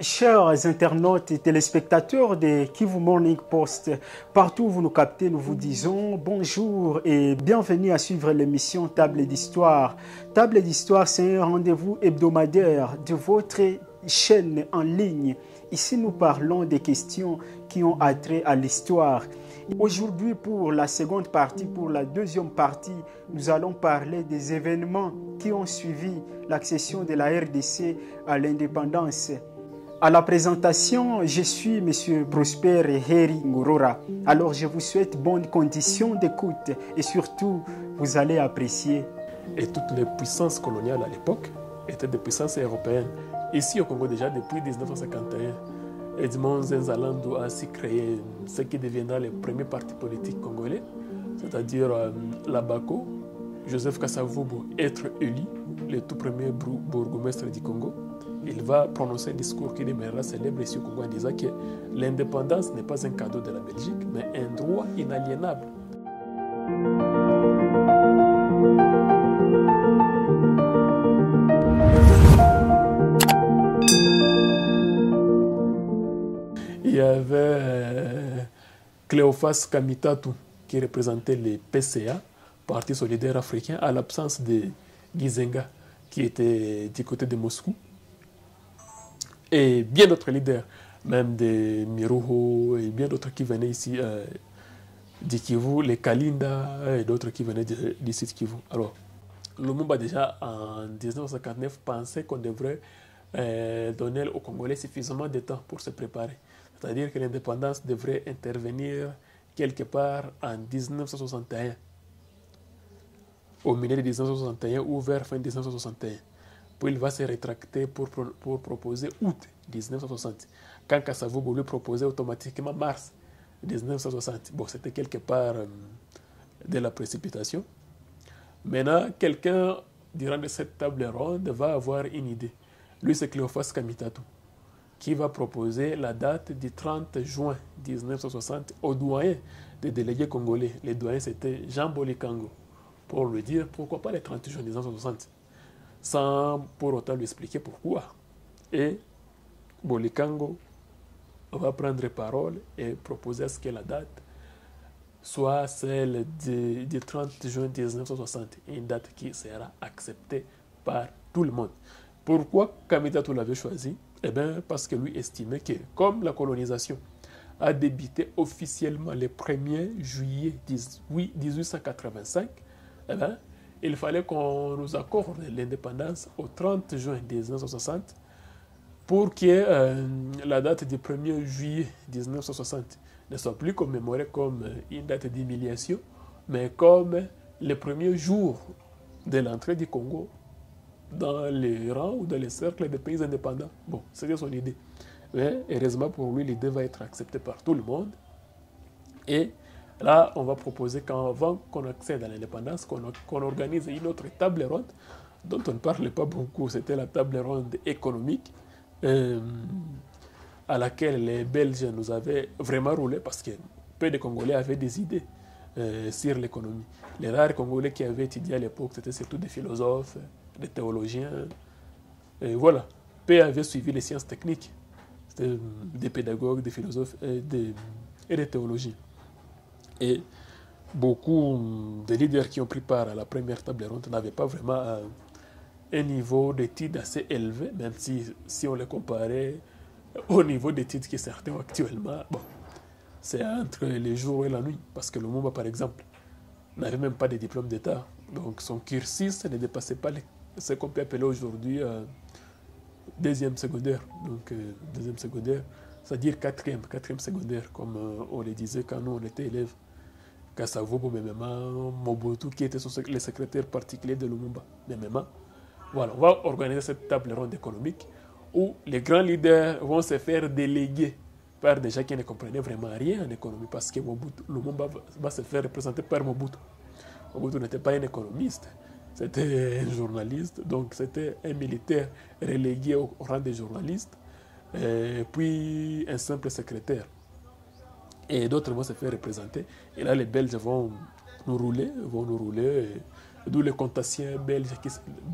Chers internautes et téléspectateurs de Kivu Morning Post, partout où vous nous captez, nous vous disons bonjour et bienvenue à suivre l'émission Table d'Histoire. Table d'Histoire, c'est un rendez-vous hebdomadaire de votre chaîne en ligne. Ici, nous parlons des questions qui ont attrait à l'histoire. Aujourd'hui, pour la seconde partie, pour la deuxième partie, nous allons parler des événements qui ont suivi l'accession de la RDC à l'indépendance. À la présentation, je suis M. Prosper Heri Ngorora. Alors, je vous souhaite bonnes conditions d'écoute et surtout, vous allez apprécier. Et toutes les puissances coloniales à l'époque étaient des puissances européennes. Ici au Congo, déjà depuis 1951, Edmond Nzalando a ainsi créé ce qui deviendra le premier parti politique congolais, c'est-à-dire l'ABACO. Joseph Kasavubu être élu, le tout premier bourgmestre du Congo. Il va prononcer un discours qui demeurera célèbre ici au Congo en disant que l'indépendance n'est pas un cadeau de la Belgique, mais un droit inaliénable. Il y avait Cléophas Kamitatu qui représentait les PCA, Parti solidaire africain, à l'absence de Gizenga qui était du côté de Moscou. Et bien d'autres leaders, même des Miruho et bien d'autres qui venaient ici du Kivu, les Kalinda et d'autres qui venaient d'ici de Kivu. Alors, Lumumba déjà en 1959 pensait qu'on devrait donner aux Congolais suffisamment de temps pour se préparer. C'est-à-dire que l'indépendance devrait intervenir quelque part en 1961, au milieu de 1961 ou vers fin 1961. Puis il va se rétracter pour proposer août 1960. Quand Kasavubu lui proposait automatiquement mars 1960. Bon, c'était quelque part de la précipitation. Maintenant, quelqu'un, durant cette table ronde, va avoir une idée. Lui, c'est Cléophas Kamitatu, qui va proposer la date du 30 juin 1960 au doyen des délégués congolais. Les doyens, c'était Jean Bolikango, pour lui dire pourquoi pas le 30 juin 1960. Sans pour autant lui expliquer pourquoi. Et Bolikango va prendre parole et proposer à ce que la date soit celle du 30 juin 1960, une date qui sera acceptée par tout le monde. Pourquoi Kamitatu l'avait choisi? Eh bien, parce que lui estimait que, comme la colonisation a débuté officiellement le 1er juillet 1885, eh bien, il fallait qu'on nous accorde l'indépendance au 30 juin 1960 pour que la date du 1er juillet 1960 ne soit plus commémorée comme une date d'humiliation, mais comme le premier jour de l'entrée du Congo dans les rangs ou dans les cercles des pays indépendants. Bon, c'était son idée. Mais heureusement pour lui, l'idée va être acceptée par tout le monde. Et là, on va proposer qu'avant qu'on accède à l'indépendance, qu'on organise une autre table ronde dont on ne parlait pas beaucoup. C'était la table ronde économique à laquelle les Belges nous avaient vraiment roulé parce que peu de Congolais avaient des idées sur l'économie. Les rares Congolais qui avaient étudié à l'époque, c'était surtout des philosophes, des théologiens. Et voilà. Peu avaient suivi les sciences techniques. C'était des pédagogues, des philosophes et des théologiens. Et beaucoup de leaders qui ont pris part à la première table ronde n'avaient pas vraiment un niveau d'études assez élevé, même si on les comparait au niveau d'études qui certains ont actuellement. Bon, c'est entre les jours et la nuit. Parce que Lumumba, par exemple, n'avait même pas de diplôme d'État. Donc son cursus ne dépassait pas ce qu'on peut appeler aujourd'hui deuxième secondaire. Donc deuxième secondaire, c'est-à-dire quatrième secondaire, comme on le disait quand nous on était élèves. Kasavubu, Memema, Mobutu, qui était le secrétaire particulier de Lumumba. Memema. Voilà, on va organiser cette table ronde économique où les grands leaders vont se faire déléguer par des gens qui ne comprenaient vraiment rien en économie parce que Lumumba va se faire représenter par Mobutu. Mobutu n'était pas un économiste, c'était un journaliste, donc c'était un militaire relégué au rang de journaliste, puis un simple secrétaire. Et d'autres vont se faire représenter. Et là, les Belges vont nous rouler, d'où les contassiens belges,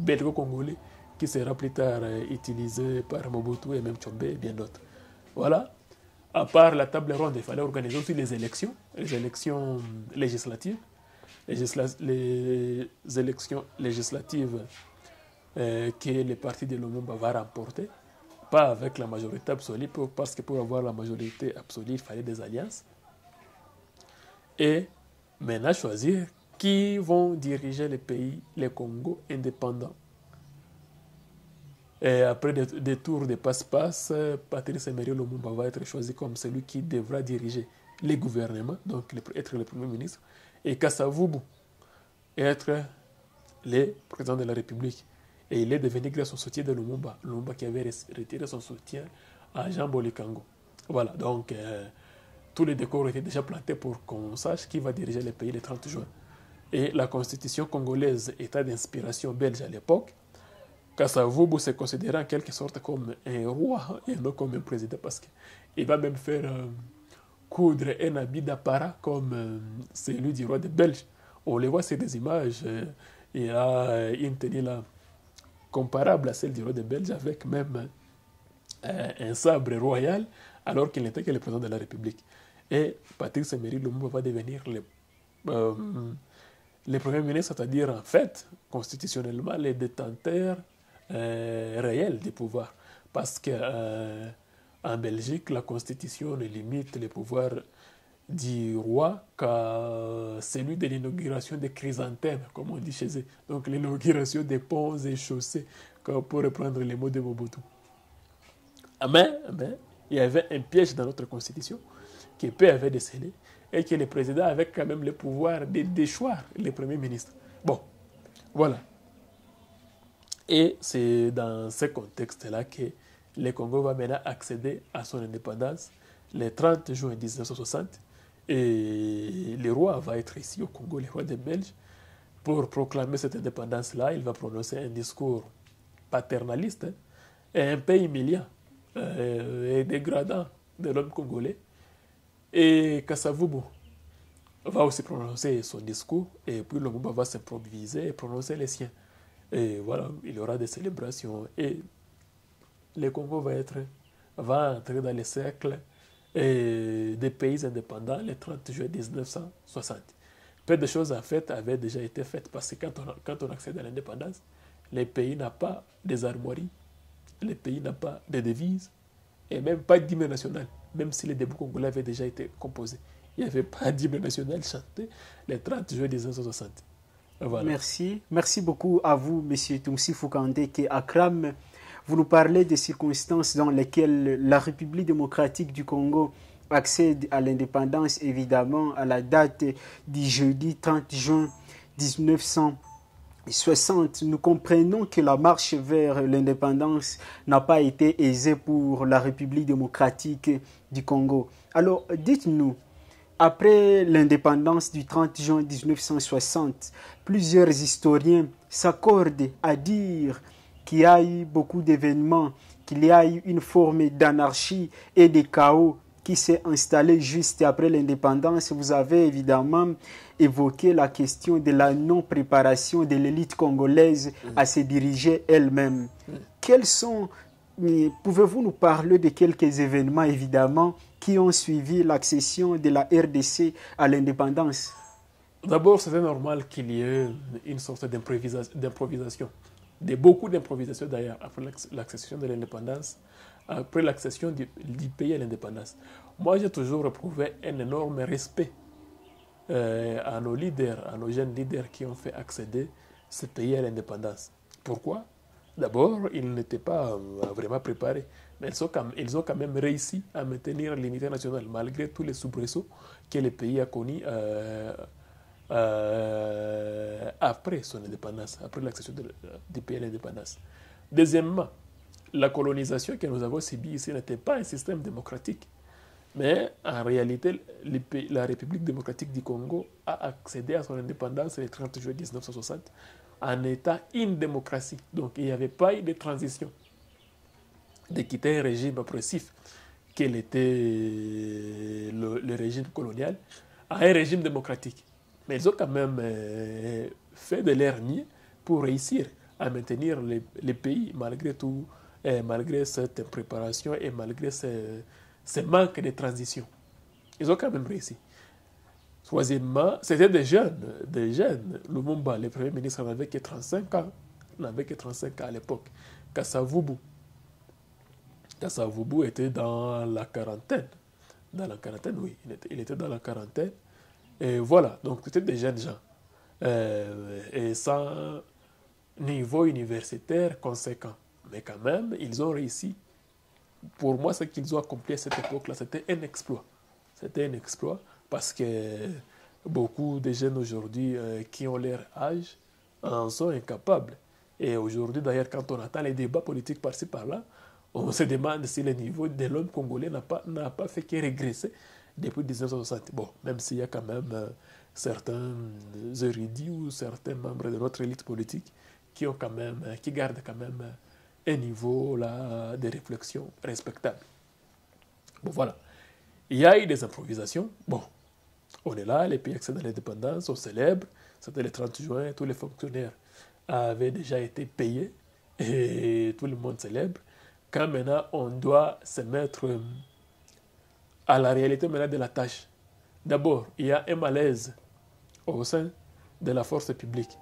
belgo-congolais, qui sera plus tard utilisé par Mobutu et même Tshombe et bien d'autres. Voilà. À part la table ronde, il fallait organiser aussi les élections législatives. Les élections législatives que le parti de Lumumba va remporter, pas avec la majorité absolue, parce que pour avoir la majorité absolue, il fallait des alliances. Et maintenant choisir qui vont diriger le pays, le Congo indépendant. Et après des tours de passe-passe, Patrice Emery Lumumba va être choisi comme celui qui devra diriger les gouvernements, donc être le Premier ministre, et Kasavubu être le président de la République. Et il est devenu grâce au soutien de Lumumba, Lumumba qui avait retiré son soutien à Jean Bolikango. Voilà, donc tous les décors étaient déjà plantés pour qu'on sache qui va diriger le pays le 30 juin. Et la constitution congolaise était d'inspiration belge à l'époque. Kasavubu se considérait en quelque sorte comme un roi et non comme un président, parce qu'il va même faire coudre un habit d'apparat comme celui du roi de Belge. On les voit sur des images, il a une tenue là comparable à celle du roi de Belge, avec même un sabre royal, alors qu'il n'était que le président de la République. Et Patrice Emery Lumumba va devenir le premier ministre, c'est-à-dire en fait, constitutionnellement, le détenteur réel du pouvoir. Parce que en Belgique, la constitution ne limite les pouvoirs du roi qu'à celui de l'inauguration des chrysanthèmes, comme on dit chez eux. Donc l'inauguration des ponts et chaussées, pour reprendre les mots de Mobutu. Mais il y avait un piège dans notre constitution que peu avait décelé et que le président avait quand même le pouvoir de déchoir les premiers ministres. Bon, voilà. Et c'est dans ce contexte-là que le Congo va maintenant accéder à son indépendance le 30 juin 1960. Et le roi va être ici au Congo, le roi des Belges. Pour proclamer cette indépendance-là, il va prononcer un discours paternaliste et un peu humiliant et dégradant de l'homme congolais. Et Kasavubu va aussi prononcer son discours, et puis Lumumba va s'improviser et prononcer les siens. Et voilà, il y aura des célébrations, et le Congo va entrer dans les cercles des pays indépendants le 30 juillet 1960. Peu de choses en fait avaient déjà été faites, parce que quand on accède à l'indépendance, le pays n'a pas des armoiries, le pays n'a pas de devises, et même pas d'hymne national, même si les débuts congolais avaient déjà été composés. Il n'y avait pas d'hymne national chanté le 30 juillet 1960. Voilà. Merci beaucoup à vous, M. Toumsi Foukandé, qui Akram, vous nous parlez des circonstances dans lesquelles la République démocratique du Congo accède à l'indépendance, évidemment, à la date du jeudi 30 juin 1960. Nous comprenons que la marche vers l'indépendance n'a pas été aisée pour la République démocratique du Congo. Alors, dites-nous, après l'indépendance du 30 juin 1960, plusieurs historiens s'accordent à dire qu'il y a eu beaucoup d'événements, qu'il y a eu une forme d'anarchie et de chaos qui s'est installée juste après l'indépendance. Vous avez évidemment évoqué la question de la non-préparation de l'élite congolaise à se diriger elle-même. Pouvez-vous nous parler de quelques événements, évidemment, qui ont suivi l'accession de la RDC à l'indépendance? D'abord, c'était normal qu'il y ait une sorte d'improvisation, beaucoup d'improvisation d'ailleurs, après l'accession de l'indépendance, après l'accession du pays à l'indépendance. Moi, j'ai toujours éprouvé un énorme respect à nos leaders, à nos jeunes leaders qui ont fait accéder ce pays à l'indépendance. Pourquoi? D'abord, ils n'étaient pas vraiment préparés, mais ils ont quand même réussi à maintenir l'unité nationale, malgré tous les soubresauts que le pays a connus après son indépendance, après l'accession du pays à l'indépendance. Deuxièmement, la colonisation que nous avons subie ici n'était pas un système démocratique, mais en réalité, la République démocratique du Congo a accédé à son indépendance le 30 juillet 1960 en étant une démocratie. Donc il n'y avait pas eu de transition, de quitter un régime oppressif quel était le régime colonial à un régime démocratique. Mais ils ont quand même fait de leur mieux pour réussir à maintenir les pays malgré tout, et malgré cette impréparation et malgré ces manques de transition. Ils ont quand même réussi. Troisièmement, c'était des jeunes, des jeunes. Lumumba, le premier ministre, n'avait que 35 ans. N'avait que 35 ans à l'époque. Kasavubu était dans la quarantaine. Dans la quarantaine, oui. Il était dans la quarantaine. Et voilà, donc c'était des jeunes gens. Et sans niveau universitaire conséquent. Mais quand même, ils ont réussi. Pour moi, ce qu'ils ont accompli à cette époque-là, c'était un exploit. C'était un exploit parce que beaucoup de jeunes aujourd'hui qui ont leur âge en sont incapables. Et aujourd'hui, d'ailleurs, quand on attend les débats politiques par-ci, par-là, on se demande si le niveau de l'homme congolais n'a pas fait que régresser depuis 1960. Bon, même s'il y a quand même certains érudits ou certains membres de notre élite politique qui gardent quand même un niveau là, de réflexion respectable. Bon, voilà. Il y a eu des improvisations. Bon, on est là, les pays accèdent à l'indépendance, on célèbre. C'était le 30 juin, tous les fonctionnaires avaient déjà été payés et tout le monde célèbre. Quand maintenant on doit se mettre à la réalité maintenant de la tâche. D'abord, il y a un malaise au sein de la force publique.